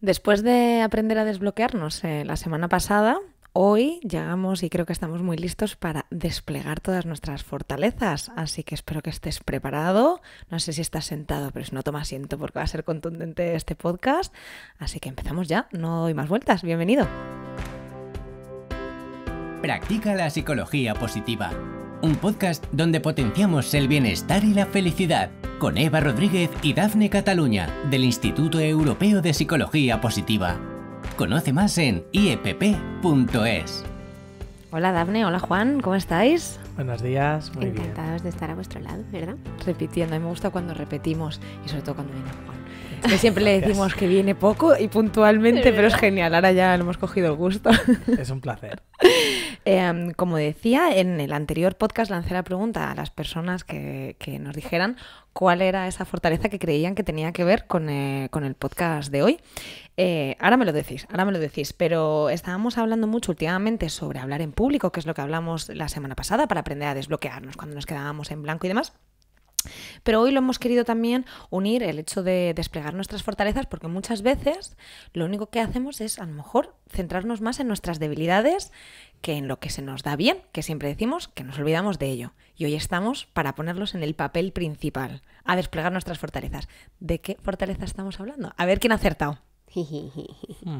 Después de aprender a desbloquearnos la semana pasada, hoy llegamos y creo que estamos muy listos para desplegar todas nuestras fortalezas. Así que espero que estés preparado. No sé si estás sentado, pero si no, toma asiento porque va a ser contundente este podcast. Así que empezamos ya, no doy más vueltas. Bienvenido. Practica la psicología positiva. Un podcast donde potenciamos el bienestar y la felicidad. Con Eva Rodríguez y Dafne Cataluña, del Instituto Europeo de Psicología Positiva. Conoce más en iepp.es. Hola Dafne, hola Juan, ¿cómo estáis? Buenos días, muy bien. Encantados de estar a vuestro lado, ¿verdad? Repitiendo, a mí me gusta cuando repetimos y sobre todo cuando viene Juan. Que siempre le decimos que viene poco y puntualmente, pero es genial, ahora ya le hemos cogido el gusto. Es un placer. Como decía, en el anterior podcast lancé la pregunta a las personas que nos dijeran cuál era esa fortaleza que creían que tenía que ver con el podcast de hoy. Ahora me lo decís, pero estábamos hablando mucho últimamente sobre hablar en público, que es lo que hablamos la semana pasada para aprender a desbloquearnos cuando nos quedábamos en blanco y demás. Pero hoy lo hemos querido también unir el hecho de desplegar nuestras fortalezas, porque muchas veces lo único que hacemos es a lo mejor centrarnos más en nuestras debilidades que en lo que se nos da bien, que siempre decimos que nos olvidamos de ello. Y hoy estamos para ponerlos en el papel principal, a desplegar nuestras fortalezas. ¿De qué fortaleza estamos hablando? A ver quién ha acertado.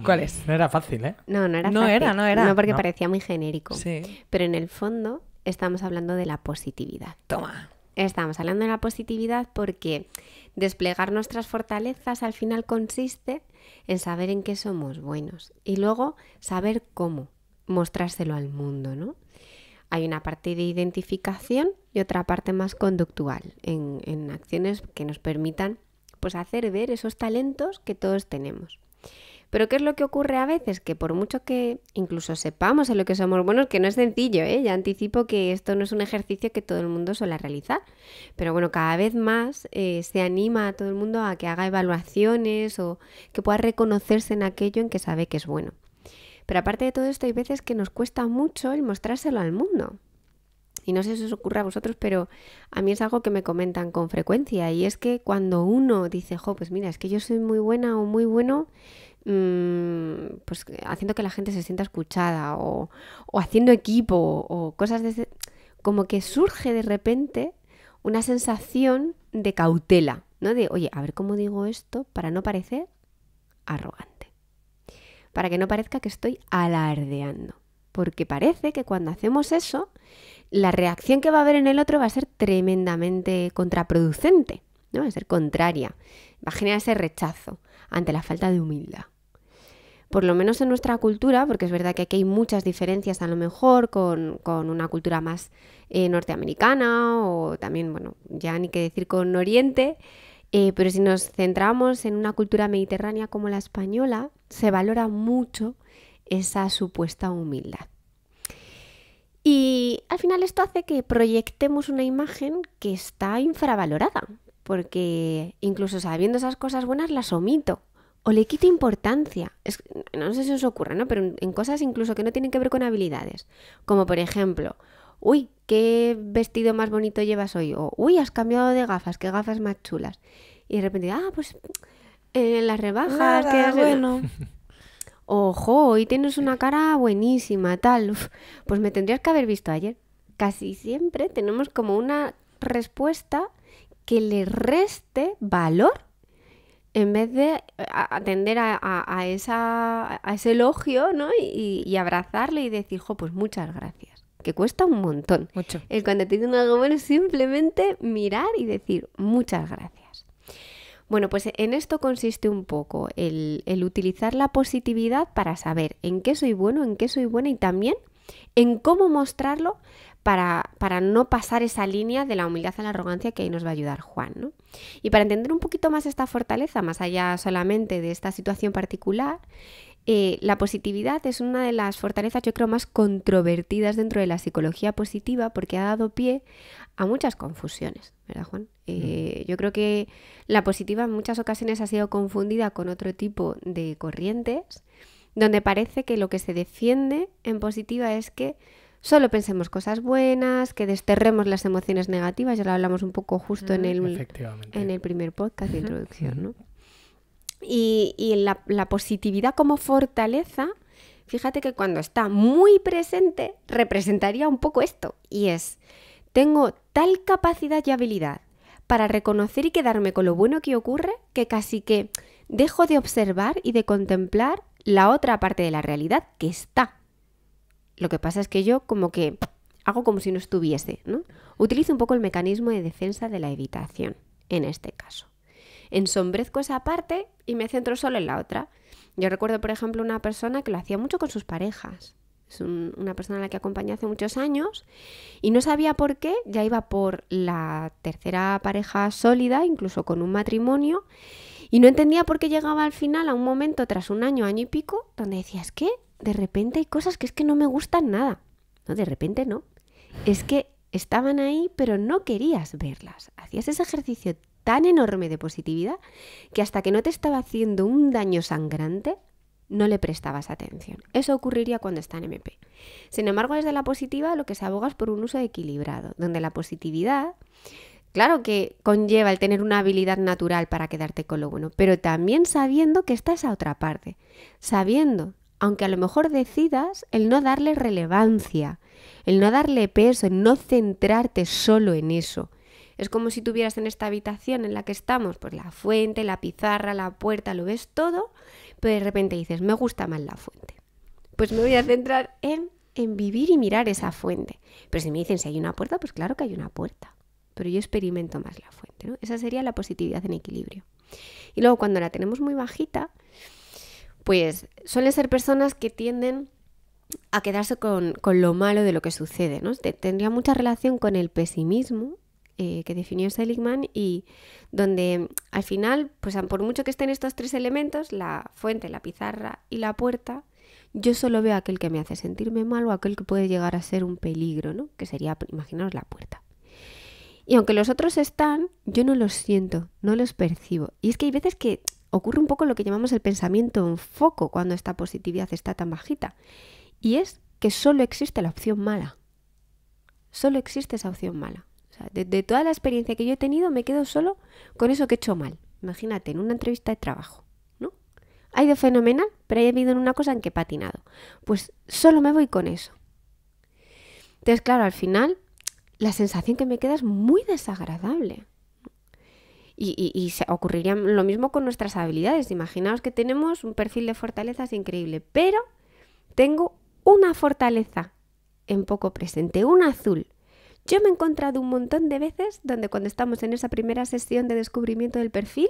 ¿Cuál es? No era fácil, ¿eh? No era No fácil. era. No, porque No. parecía muy genérico. Sí. Pero en el fondo estamos hablando de la positividad. Toma. Estamos hablando de la positividad porque desplegar nuestras fortalezas al final consiste en saber en qué somos buenos y luego saber cómo mostrárselo al mundo, ¿no? Hay una parte de identificación y otra parte más conductual en acciones que nos permitan pues hacer ver esos talentos que todos tenemos. Pero ¿qué es lo que ocurre a veces? Que por mucho que incluso sepamos en lo que somos buenos, que no es sencillo, ¿eh? Ya anticipo que esto no es un ejercicio que todo el mundo suele realizar. Pero bueno, cada vez más se anima a todo el mundo a que haga evaluaciones o que pueda reconocerse en aquello en que sabe que es bueno. Pero aparte de todo esto, hay veces que nos cuesta mucho el mostrárselo al mundo. Y no sé si os ocurre a vosotros, pero a mí es algo que me comentan con frecuencia. Y es que cuando uno dice, pues mira, es que yo soy muy buena o muy bueno, pues haciendo que la gente se sienta escuchada o haciendo equipo o cosas de ese, como que surge de repente una sensación de cautela, ¿no? De, oye, a ver cómo digo esto para no parecer arrogante, para que no parezca que estoy alardeando, porque parece que cuando hacemos eso, la reacción que va a haber en el otro va a ser tremendamente contraproducente, ¿no? Va a ser contraria, va a generar ese rechazo ante la falta de humildad. Por lo menos en nuestra cultura, porque es verdad que aquí hay muchas diferencias a lo mejor con una cultura más norteamericana o también, bueno, ya ni qué decir con Oriente, pero si nos centramos en una cultura mediterránea como la española, se valora mucho esa supuesta humildad. Y al final esto hace que proyectemos una imagen que está infravalorada, porque incluso sabiendo esas cosas buenas las omito. O le quito importancia. No sé si os ocurre, ¿no? Pero en cosas incluso que no tienen que ver con habilidades. Como por ejemplo, uy, qué vestido más bonito llevas hoy. O uy, has cambiado de gafas, qué gafas más chulas. Y de repente, pues en las rebajas. Nada, bueno. Ojo, hoy tienes una cara buenísima, tal. Uf, pues me tendrías que haber visto ayer. Casi siempre tenemos como una respuesta que le reste valor en vez de atender a ese elogio, ¿no? Y abrazarle y decir, pues muchas gracias. Que cuesta un montón. Mucho. Es cuando te dicen algo bueno, simplemente mirar y decir muchas gracias. Bueno, pues en esto consiste un poco el utilizar la positividad para saber en qué soy bueno, en qué soy buena y también en cómo mostrarlo para no pasar esa línea de la humildad a la arrogancia, que ahí nos va a ayudar Juan, ¿no? Y para entender un poquito más esta fortaleza, más allá solamente de esta situación particular, la positividad es una de las fortalezas, yo creo, más controvertidas dentro de la psicología positiva porque ha dado pie a muchas confusiones, ¿verdad, Juan? Yo creo que la positiva en muchas ocasiones ha sido confundida con otro tipo de corrientes, donde parece que lo que se defiende en positiva es que solo pensemos cosas buenas, que desterremos las emociones negativas, ya lo hablamos un poco justo en el primer podcast de introducción, ¿no? Y la positividad como fortaleza, fíjate que cuando está muy presente, representaría un poco esto. Y es, tengo tal capacidad y habilidad para reconocer y quedarme con lo bueno que ocurre, que casi que dejo de observar y de contemplar la otra parte de la realidad que está. Lo que pasa es que yo como que hago como si no estuviese, ¿no? Utilizo un poco el mecanismo de defensa de la evitación, en este caso. Ensombrezco esa parte y me centro solo en la otra. Yo recuerdo, por ejemplo, una persona que lo hacía mucho con sus parejas. Es una persona a la que acompañé hace muchos años y no sabía por qué, ya iba por la tercera pareja sólida, incluso con un matrimonio, y no entendía por qué llegaba al final a un momento tras un año, año y pico, donde decía, es que de repente hay cosas que es que no me gustan nada. No, de repente no. Es que estaban ahí, pero no querías verlas. Hacías ese ejercicio tan enorme de positividad que hasta que no te estaba haciendo un daño sangrante, no le prestabas atención. Eso ocurriría cuando está en MP. Sin embargo, desde la positiva lo que se aboga es por un uso equilibrado, donde la positividad, claro que conlleva el tener una habilidad natural para quedarte con lo bueno, pero también sabiendo que está esa otra parte, sabiendo, aunque a lo mejor decidas, el no darle relevancia, el no darle peso, el no centrarte solo en eso. Es como si tuvieras en esta habitación en la que estamos, pues la fuente, la pizarra, la puerta, lo ves todo, pero de repente dices, me gusta más la fuente. Pues me voy a centrar en vivir y mirar esa fuente. Pero si me dicen si hay una puerta, pues claro que hay una puerta. Pero yo experimento más la fuente, ¿no? Esa sería la positividad en equilibrio. Y luego cuando la tenemos muy bajita, pues suelen ser personas que tienden a quedarse con lo malo de lo que sucede, ¿no? Tendría mucha relación con el pesimismo, que definió Seligman, y donde al final, pues por mucho que estén estos tres elementos, la fuente, la pizarra y la puerta, yo solo veo aquel que me hace sentirme mal o aquel que puede llegar a ser un peligro, ¿no? Que sería, imaginaos, la puerta. Y aunque los otros están, yo no los siento, no los percibo. Y es que hay veces que ocurre un poco lo que llamamos el pensamiento en foco cuando esta positividad está tan bajita. Y es que solo existe la opción mala. Solo existe esa opción mala. O sea, de toda la experiencia que yo he tenido, me quedo solo con eso que he hecho mal. Imagínate, en una entrevista de trabajo, ¿no? Ha ido fenomenal, pero he habido en una cosa en que he patinado. Pues solo me voy con eso. Entonces, claro, al final, la sensación que me queda es muy desagradable. Y ocurriría lo mismo con nuestras habilidades. Imaginaos que tenemos un perfil de fortalezas increíble, pero tengo una fortaleza en poco presente, un azul. Yo me he encontrado un montón de veces donde cuando estamos en esa primera sesión de descubrimiento del perfil,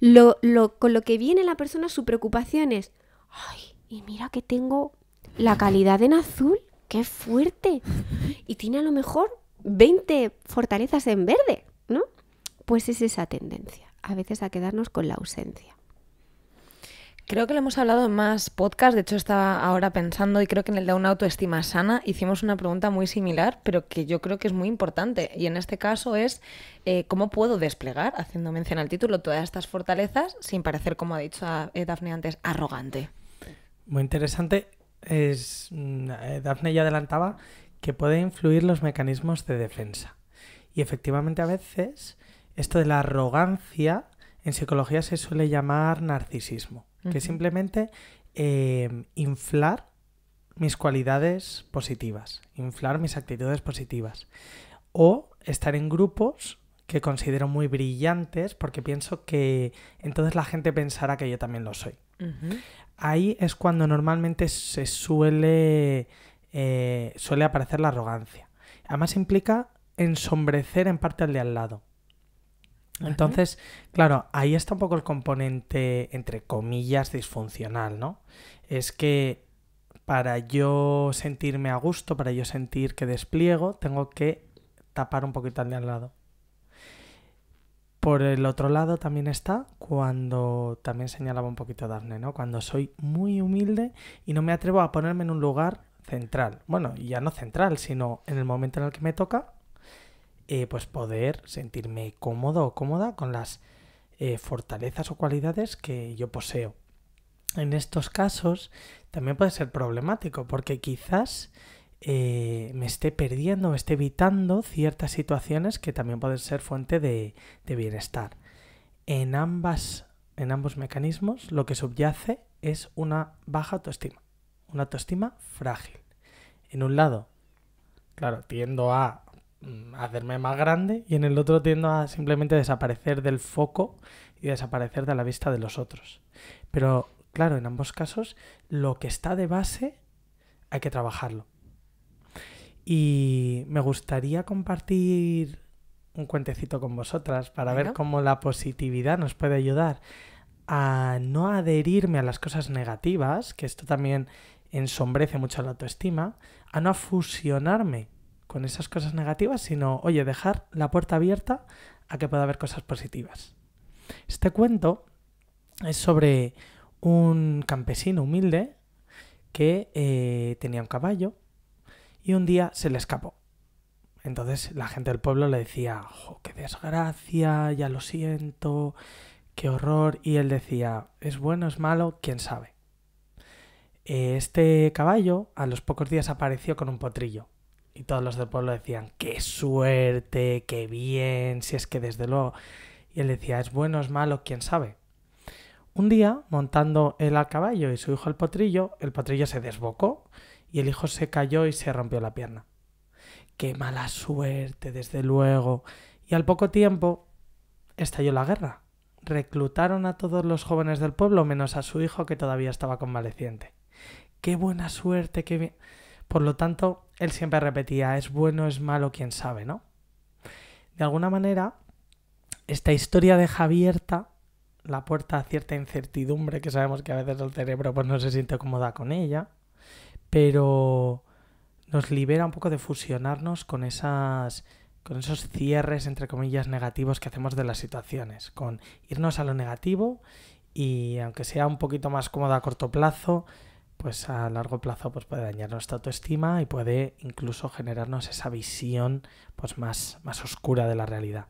con lo que viene la persona, su preocupación es, ay, y mira que tengo la calidad en azul, qué fuerte. Y tiene a lo mejor 20 fortalezas en verde, ¿no? Pues es esa tendencia, a veces a quedarnos con la ausencia. Creo que lo hemos hablado en más podcasts, de hecho estaba ahora pensando y creo que en el de una autoestima sana hicimos una pregunta muy similar, pero que yo creo que es muy importante y en este caso es ¿cómo puedo desplegar, haciendo mención al título, todas estas fortalezas sin parecer, como ha dicho Dafne antes, arrogante? Muy interesante. Dafne ya adelantaba que puede influir los mecanismos de defensa y efectivamente a veces esto de la arrogancia en psicología se suele llamar narcisismo. Que es simplemente inflar mis cualidades positivas, inflar mis actitudes positivas. O estar en grupos que considero muy brillantes porque pienso que entonces la gente pensará que yo también lo soy. Ahí es cuando normalmente se suele aparecer la arrogancia. Además implica ensombrecer en parte al de al lado. Entonces, claro, ahí está un poco el componente, entre comillas, disfuncional, ¿no? Es que para yo sentirme a gusto, para yo sentir que despliego, tengo que tapar un poquito al de al lado. Por el otro lado también está cuando, también señalaba un poquito Dafne, ¿no? Cuando soy muy humilde y no me atrevo a ponerme en un lugar central. Bueno, ya no central, sino en el momento en el que me toca, pues poder sentirme cómodo o cómoda con las fortalezas o cualidades que yo poseo. En estos casos también puede ser problemático porque quizás me esté perdiendo, me esté evitando ciertas situaciones que también pueden ser fuente de bienestar. En ambas en ambos mecanismos lo que subyace es una baja autoestima, una autoestima frágil. En un lado, claro, tiendo a hacerme más grande y en el otro tiendo a simplemente desaparecer del foco y desaparecer de la vista de los otros. Pero claro, en ambos casos lo que está de base hay que trabajarlo. Y me gustaría compartir un cuentecito con vosotras para ver cómo la positividad nos puede ayudar a no adherirme a las cosas negativas, que esto también ensombrece mucho la autoestima, a no fusionarme con esas cosas negativas, sino, oye, dejar la puerta abierta a que pueda haber cosas positivas. Este cuento es sobre un campesino humilde que tenía un caballo y un día se le escapó. Entonces la gente del pueblo le decía, ¡oh, qué desgracia! Ya lo siento, qué horror. Y él decía, ¿es bueno, es malo? ¿Quién sabe? Este caballo a los pocos días apareció con un potrillo. Y todos los del pueblo decían, ¡qué suerte! ¡Qué bien! Si es que desde luego... Y él decía, ¿es bueno, es malo? ¿Quién sabe? Un día, montando él al caballo y su hijo el potrillo se desbocó y el hijo se cayó y se rompió la pierna. ¡Qué mala suerte, desde luego! Y al poco tiempo estalló la guerra. Reclutaron a todos los jóvenes del pueblo menos a su hijo que todavía estaba convaleciente. ¡Qué buena suerte! ¡Qué bien! Por lo tanto, él siempre repetía, es bueno, es malo, quién sabe, ¿no? De alguna manera, esta historia deja abierta la puerta a cierta incertidumbre que sabemos que a veces el cerebro pues, no se siente cómoda con ella, pero nos libera un poco de fusionarnos con esos cierres, entre comillas, negativos que hacemos de las situaciones, con irnos a lo negativo y aunque sea un poquito más cómodo a corto plazo, pues a largo plazo pues puede dañar nuestra autoestima y puede incluso generarnos esa visión pues más oscura de la realidad.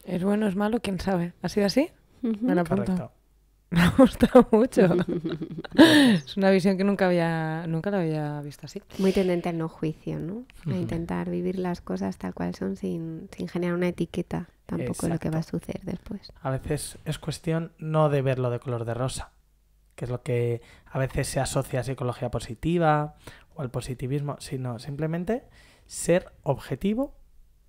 ¿Es bueno, es malo? ¿Quién sabe? ¿Ha sido así? Me lo apunto. Correcto. Me ha gustado mucho. Es una visión que nunca la había visto así. Muy tendente al no juicio, ¿no? A intentar vivir las cosas tal cual son sin generar una etiqueta tampoco de lo que va a suceder después. A veces es cuestión no de verlo de color de rosa, que es lo que a veces se asocia a psicología positiva o al positivismo, sino simplemente ser objetivo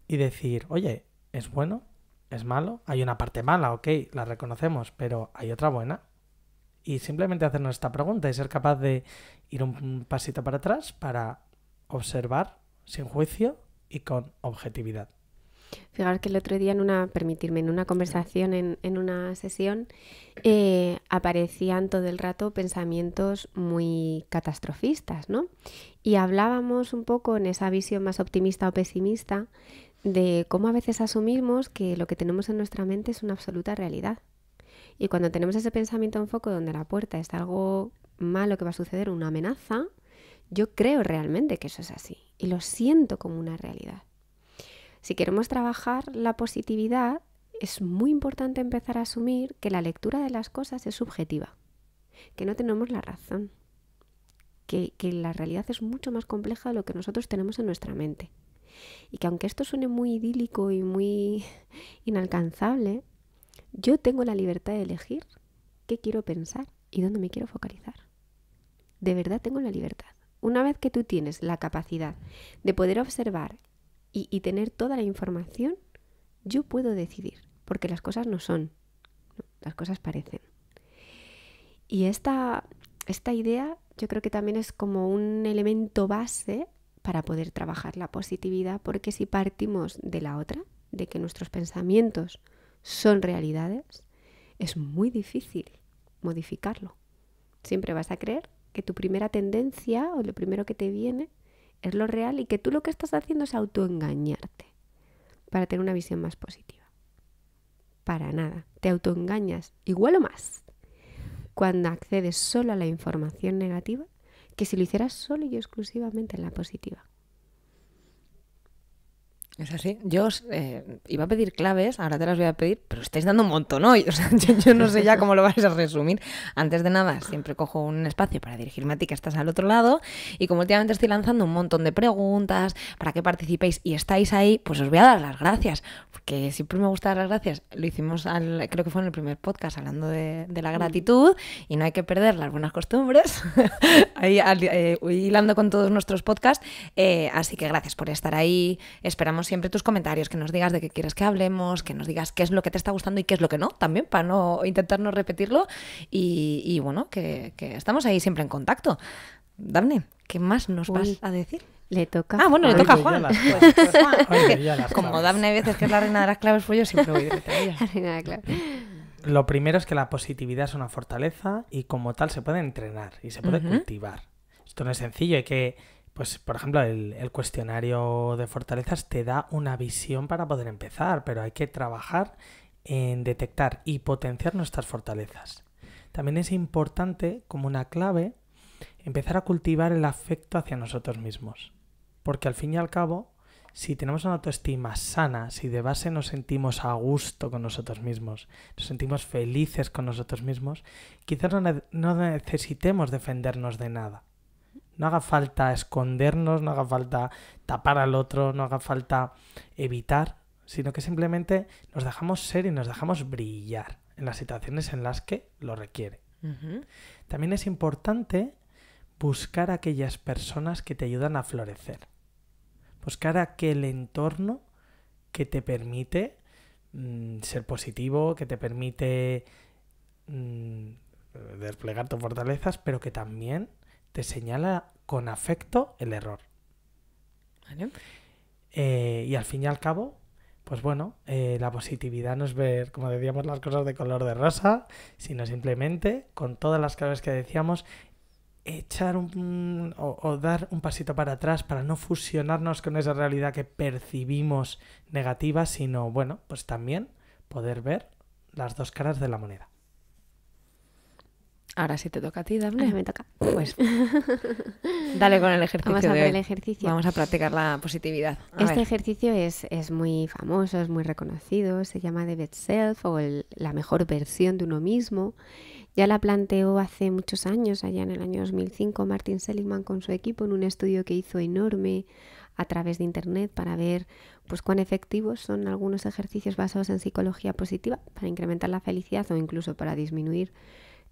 y decir, oye, ¿es bueno? ¿Es malo? Hay una parte mala, ok, la reconocemos, pero hay otra buena. Y simplemente hacernos esta pregunta y ser capaz de ir un pasito para atrás para observar sin juicio y con objetividad. Fijaros que el otro día en una conversación en una sesión aparecían todo el rato pensamientos muy catastrofistas, ¿no? Y hablábamos un poco en esa visión más optimista o pesimista de cómo a veces asumimos que lo que tenemos en nuestra mente es una absoluta realidad. Y cuando tenemos ese pensamiento en foco donde a la puerta está algo malo que va a suceder, una amenaza, yo creo realmente que eso es así y lo siento como una realidad. Si queremos trabajar la positividad, es muy importante empezar a asumir que la lectura de las cosas es subjetiva, que no tenemos la razón, que la realidad es mucho más compleja de lo que nosotros tenemos en nuestra mente. Y que aunque esto suene muy idílico y muy inalcanzable, yo tengo la libertad de elegir qué quiero pensar y dónde me quiero focalizar. De verdad tengo la libertad. Una vez que tú tienes la capacidad de poder observar y tener toda la información, yo puedo decidir, porque las cosas no son, las cosas parecen. Y esta idea yo creo que también es como un elemento base para poder trabajar la positividad, porque si partimos de la otra, de que nuestros pensamientos son realidades, es muy difícil modificarlo. Siempre vas a creer que tu primera tendencia o lo primero que te viene es lo real y que tú lo que estás haciendo es autoengañarte para tener una visión más positiva. Para nada, te autoengañas igual o más cuando accedes solo a la información negativa que si lo hicieras solo y exclusivamente en la positiva. Es así. Yo os iba a pedir claves, ahora te las voy a pedir, pero estáis dando un montón hoy. O sea, yo no sé ya cómo lo vais a resumir. Antes de nada, siempre cojo un espacio para dirigirme a ti que estás al otro lado. Y como últimamente estoy lanzando un montón de preguntas para que participéis y estáis ahí, pues os voy a dar las gracias. Porque siempre me gusta dar las gracias. Lo hicimos, creo que fue en el primer podcast, hablando de la gratitud. Y no hay que perder las buenas costumbres. Ahí hilando con todos nuestros podcasts. Así que gracias por estar ahí. Esperamos siempre tus comentarios, que nos digas de qué quieres que hablemos, que nos digas qué es lo que te está gustando y qué es lo que no, también para no intentar no repetirlo y bueno, que estamos ahí siempre en contacto. Dafne, ¿qué más nos vas a decir? Le toca. Ah, bueno, le toca a Juan. Juan. Como Dafne a veces que es la reina de las claves, pues yo siempre voy directa a ella. La reina de las claves. Lo primero es que la positividad es una fortaleza y como tal se puede entrenar y se puede cultivar. Esto no es sencillo, hay que... Pues, por ejemplo, el cuestionario de fortalezas te da una visión para poder empezar, pero hay que trabajar en detectar y potenciar nuestras fortalezas. También es importante, como una clave, empezar a cultivar el afecto hacia nosotros mismos. Porque al fin y al cabo, si tenemos una autoestima sana, si de base nos sentimos a gusto con nosotros mismos, nos sentimos felices con nosotros mismos, quizás no necesitemos defendernos de nada. No haga falta escondernos, no haga falta tapar al otro, no haga falta evitar, sino que simplemente nos dejamos ser y nos dejamos brillar en las situaciones en las que lo requiere. También es importante buscar a aquellas personas que te ayudan a florecer. Buscar aquel entorno que te permite ser positivo, que te permite desplegar tus fortalezas, pero que también te señala con afecto el error. Vale. Y al fin y al cabo, pues bueno, la positividad no es ver, como decíamos, las cosas de color de rosa, sino simplemente, con todas las claves que decíamos, echar o dar un pasito para atrás para no fusionarnos con esa realidad que percibimos negativa, sino, bueno, pues también poder ver las dos caras de la moneda. Ahora sí te toca a ti, Dafne. Me toca. Pues dale con el ejercicio. Vamos a de hacer hoy. el ejercicio. Vamos a practicar la positividad. Este ejercicio es muy famoso, es muy reconocido, se llama The Best Self o la mejor versión de uno mismo. Ya la planteó hace muchos años, allá en el año 2005, Martin Seligman con su equipo en un estudio que hizo enorme a través de internet para ver pues cuán efectivos son algunos ejercicios basados en psicología positiva para incrementar la felicidad o incluso para disminuir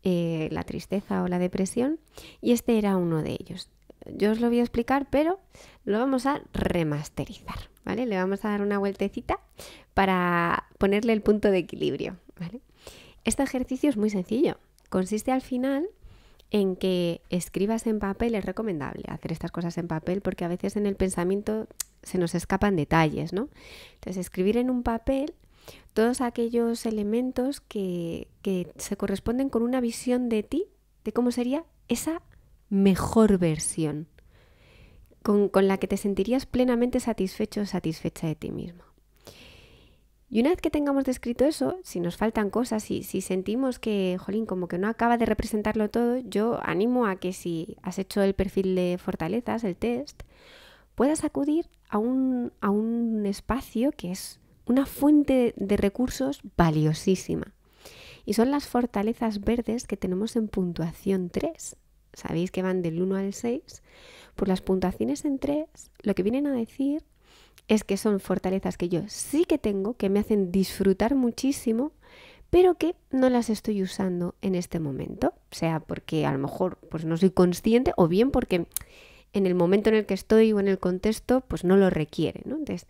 la tristeza o la depresión, y este era uno de ellos. Yo os lo voy a explicar, pero lo vamos a remasterizar, ¿vale? Le vamos a dar una vueltecita para ponerle el punto de equilibrio, ¿vale? Este ejercicio es muy sencillo. Consiste al final en que escribas en papel. Es recomendable hacer estas cosas en papel porque a veces en el pensamiento se nos escapan detalles, ¿no? Entonces, escribir en un papel todos aquellos elementos que se corresponden con una visión de ti, de cómo sería esa mejor versión, con la que te sentirías plenamente satisfecho o satisfecha de ti mismo. Y una vez que tengamos descrito eso, si nos faltan cosas, si sentimos que, jolín, como que no acaba de representarlo todo, yo animo a que si has hecho el perfil de fortalezas, el test, puedas acudir a un espacio que es una fuente de recursos valiosísima. Y son las fortalezas verdes que tenemos en puntuación 3. Sabéis que van del 1 al 6. Pues las puntuaciones en 3 lo que vienen a decir es que son fortalezas que yo sí que tengo, que me hacen disfrutar muchísimo, pero que no las estoy usando en este momento. O sea, porque a lo mejor pues no soy consciente, o bien porque en el momento en el que estoy o en el contexto pues no lo requiere, ¿no? Entonces,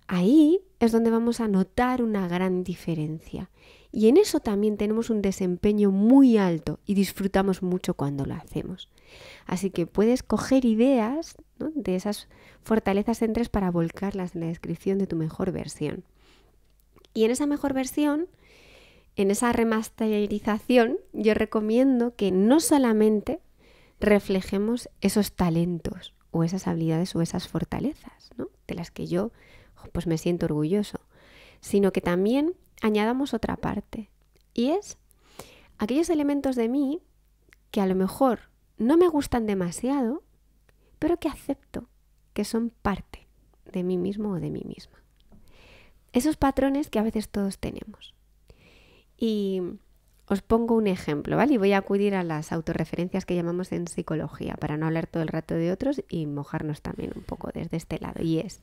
ahí es donde vamos a notar una gran diferencia. Y en eso también tenemos un desempeño muy alto y disfrutamos mucho cuando lo hacemos. Así que puedes coger ideas, ¿no?, de esas fortalezas en 3 para volcarlas en la descripción de tu mejor versión. Y en esa mejor versión, en esa remasterización, yo recomiendo que no solamente reflejemos esos talentos o esas habilidades o esas fortalezas, ¿no?, de las que yo pues me siento orgulloso, sino que también añadamos otra parte, y es aquellos elementos de mí que a lo mejor no me gustan demasiado, pero que acepto que son parte de mí mismo o de mí misma. Esos patrones que a veces todos tenemos. Y os pongo un ejemplo, ¿vale? Y voy a acudir a las autorreferencias que llamamos en psicología para no hablar todo el rato de otros y mojarnos también un poco desde este lado. Y es,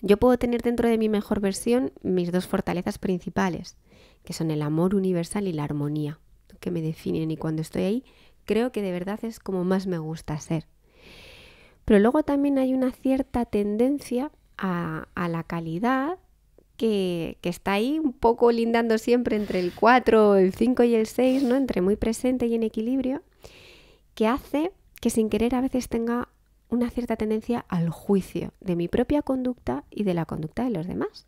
yo puedo tener dentro de mi mejor versión mis 2 fortalezas principales, que son el amor universal y la armonía, que me definen. Y cuando estoy ahí, creo que de verdad es como más me gusta ser. Pero luego también hay una cierta tendencia a la calidad que está ahí un poco lindando siempre entre el 4, el 5 y el 6, ¿no? Entre muy presente y en equilibrio, que hace que sin querer a veces tenga una cierta tendencia al juicio de mi propia conducta y de la conducta de los demás.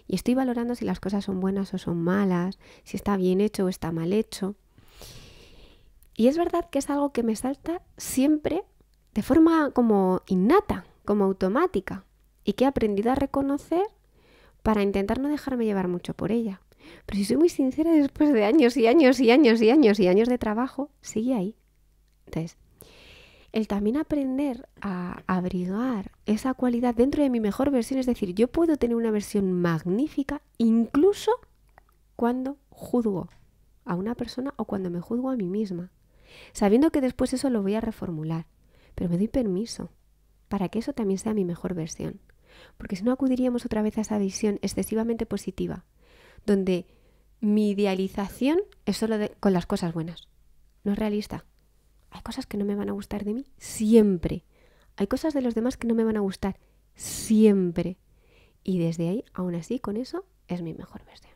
Y estoy valorando si las cosas son buenas o son malas, si está bien hecho o está mal hecho. Y es verdad que es algo que me salta siempre de forma como innata, como automática, y que he aprendido a reconocer para intentar no dejarme llevar mucho por ella. Pero si soy muy sincera, después de años y años y años y años y años de trabajo, sigue ahí. Entonces, el también aprender a abrigar esa cualidad dentro de mi mejor versión, es decir, yo puedo tener una versión magnífica incluso cuando juzgo a una persona o cuando me juzgo a mí misma, sabiendo que después eso lo voy a reformular, pero me doy permiso para que eso también sea mi mejor versión. Porque si no acudiríamos otra vez a esa visión excesivamente positiva, donde mi idealización es solo con las cosas buenas. No es realista. Hay cosas que no me van a gustar de mí siempre. Hay cosas de los demás que no me van a gustar siempre. Y desde ahí, aún así, con eso, es mi mejor versión.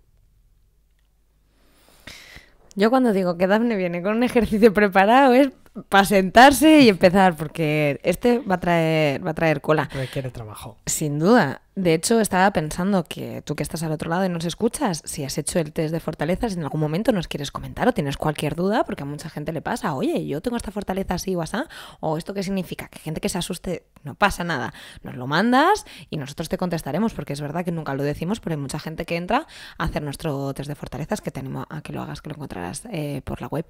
Yo cuando digo que Dafne viene con un ejercicio preparado es para sentarse y empezar, porque este va a traer cola. Requiere trabajo. Sin duda. De hecho, estaba pensando que tú que estás al otro lado y nos escuchas, si has hecho el test de fortalezas y en algún momento nos quieres comentar o tienes cualquier duda, porque a mucha gente le pasa, oye, yo tengo esta fortaleza así o así, o esto qué significa, que gente que se asuste, no pasa nada. Nos lo mandas y nosotros te contestaremos, porque es verdad que nunca lo decimos, pero hay mucha gente que entra a hacer nuestro test de fortalezas, que te animo a que lo hagas, que lo encontrarás por la web.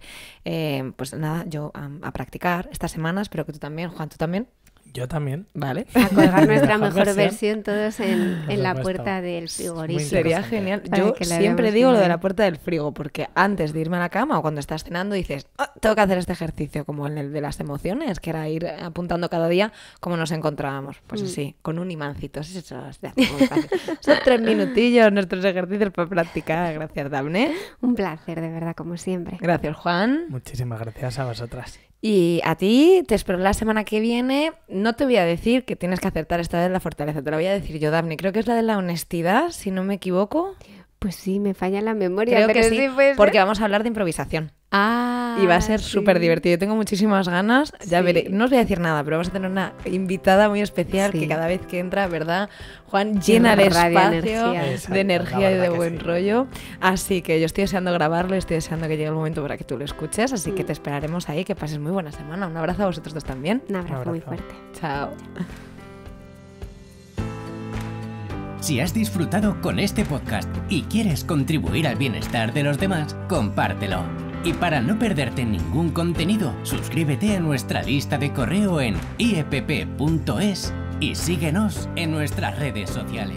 Pues nada, yo a practicar estas semanas, espero que tú también, Juan, tú también. Yo también. Vale. A colgar nuestra mejor versión todos en la puerta del frigorífico. Sería genial. Yo siempre digo lo de la puerta del frigo, porque antes de irme a la cama o cuando estás cenando dices, oh, tengo que hacer este ejercicio, como en el de las emociones, que era ir apuntando cada día cómo nos encontrábamos. Pues así, con un imancito. Así son 3 minutillos nuestros ejercicios para practicar. Gracias, Dafne. Un placer, de verdad, como siempre. Gracias, Juan. Muchísimas gracias a vosotras. Y a ti te espero la semana que viene. No te voy a decir que tienes que acertar esta vez la fortaleza, te lo voy a decir yo, Dafne. Creo que es la de la honestidad, si no me equivoco. Pues sí, me falla la memoria. Creo pero que sí, puede ser. porque vamos a hablar de improvisación. Ah, y va a ser sí. súper divertido. Yo tengo muchísimas ganas. Ya Sí. veré. No os voy a decir nada, pero vamos a tener una invitada muy especial Sí. que cada vez que entra, ¿verdad? Juan llena el Radio espacio energía. Exacto, de energía y la de verdad buen que sí. rollo. Así que yo estoy deseando grabarlo, estoy deseando que llegue el momento para que tú lo escuches. Así que te esperaremos ahí. Que pases muy buena semana. Un abrazo a vosotros dos también. Un abrazo muy abrazo. fuerte. Chao. Si has disfrutado con este podcast y quieres contribuir al bienestar de los demás, compártelo. Y para no perderte ningún contenido, suscríbete a nuestra lista de correo en iepp.es y síguenos en nuestras redes sociales.